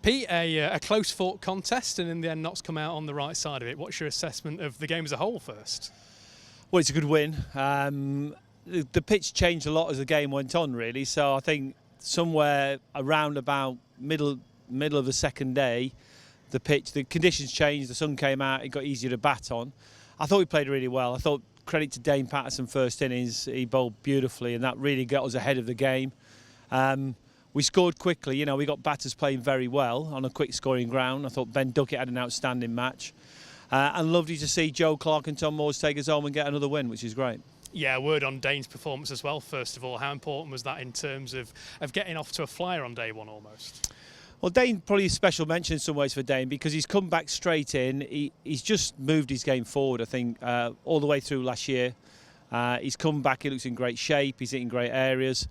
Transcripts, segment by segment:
Pete, a close-fought contest, and in the end, Notts come out on the right side of it. What's your assessment of the game as a whole first? Well, it's a good win. The pitch changed a lot as the game went on, really. So I think somewhere around about middle of the second day, the conditions changed. The sun came out. It got easier to bat on. I thought we played really well. I thought credit to Dane Paterson first innings. He bowled beautifully, and that really got us ahead of the game. We scored quickly. We got batters playing very well on a quick scoring ground. I thought Ben Duckett had an outstanding match. And lovely to see Joe Clark and Tom Moores take us home and get another win, which is great. Yeah, a word on Dane's performance as well, first of all. How important was that in terms of getting off to a flyer on day one almost? Well, Dane, probably a special mention in some ways for Dane, because he's come back straight in. He's just moved his game forward, I think, all the way through last year. He's come back, he looks in great shape, he's hitting great areas.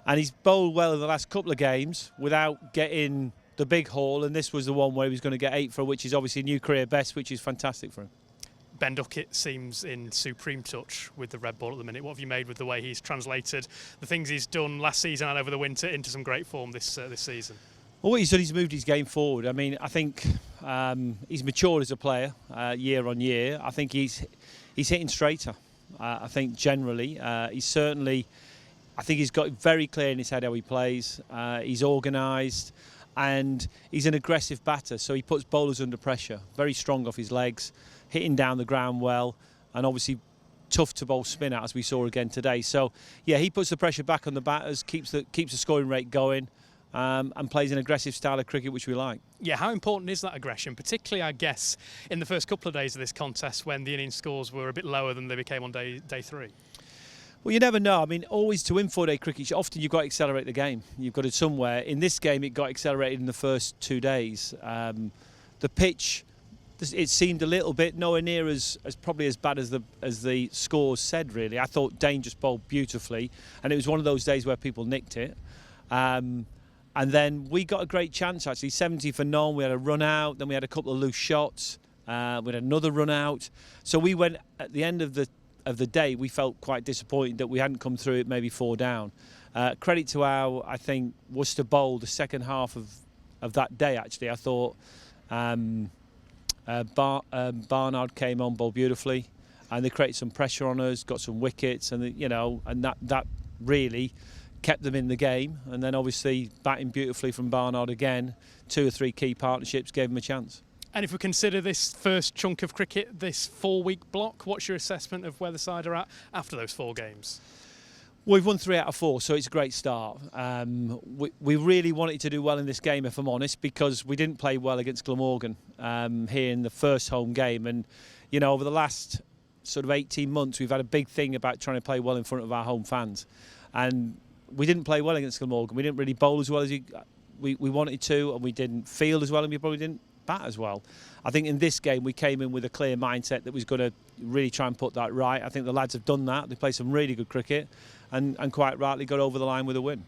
And he's bowled well in the last couple of games without getting the big haul, and this was the one where he was going to get 8 for, which is obviously a new career best, which is fantastic for him. Ben Duckett seems in supreme touch with the red ball at the minute. What have you made with the way he's translated the things he's done last season and over the winter into some great form this season? Well, what he's done, he's moved his game forward. I mean, I think he's matured as a player year on year. I think he's hitting straighter. I think generally he's certainly. I think he's got it very clear in his head how he plays. He's organised, and he's an aggressive batter, so he puts bowlers under pressure. Very strong off his legs, hitting down the ground well, and obviously tough to bowl spin out, as we saw again today. So yeah, he puts the pressure back on the batters, keeps the scoring rate going. And plays an aggressive style of cricket, which we like. Yeah, how important is that aggression, particularly, I guess, in the first couple of days of this contest when the innings scores were a bit lower than they became on day 3? Well, you never know. I mean, always to win 4-day cricket, often you've got to accelerate the game. You've got it somewhere. In this game, it got accelerated in the first 2 days. The pitch, it seemed a little bit nowhere near as probably as bad as the scores said, really. I thought Dane just bowled beautifully, and it was one of those days where people nicked it. And then we got a great chance, actually, 70 for none. We had a run out, then we had a couple of loose shots. We had another run out. So we went, at the end of the day, we felt quite disappointed that we hadn't come through it, maybe 4 down. Credit to how, I think, Worcester bowled the second half of that day, actually. I thought Barnard came on, bowled beautifully, and they created some pressure on us, got some wickets, and and that really kept them in the game. And then obviously batting beautifully from Barnard again, 2 or 3 key partnerships gave them a chance. And if we consider this first chunk of cricket, this 4-week block, what's your assessment of where the side are at after those 4 games? We've won 3 out of 4, so it's a great start. We really wanted to do well in this game, if I'm honest, because we didn't play well against Glamorgan here in the first home game. And over the last sort of 18 months, we've had a big thing about trying to play well in front of our home fans. And we didn't play well against Glamorgan. We didn't really bowl as well as we wanted to, and we didn't field as well, and we probably didn't bat as well. I think in this game we came in with a clear mindset that was going to really try and put that right. I think the lads have done that. They played some really good cricket and quite rightly got over the line with a win.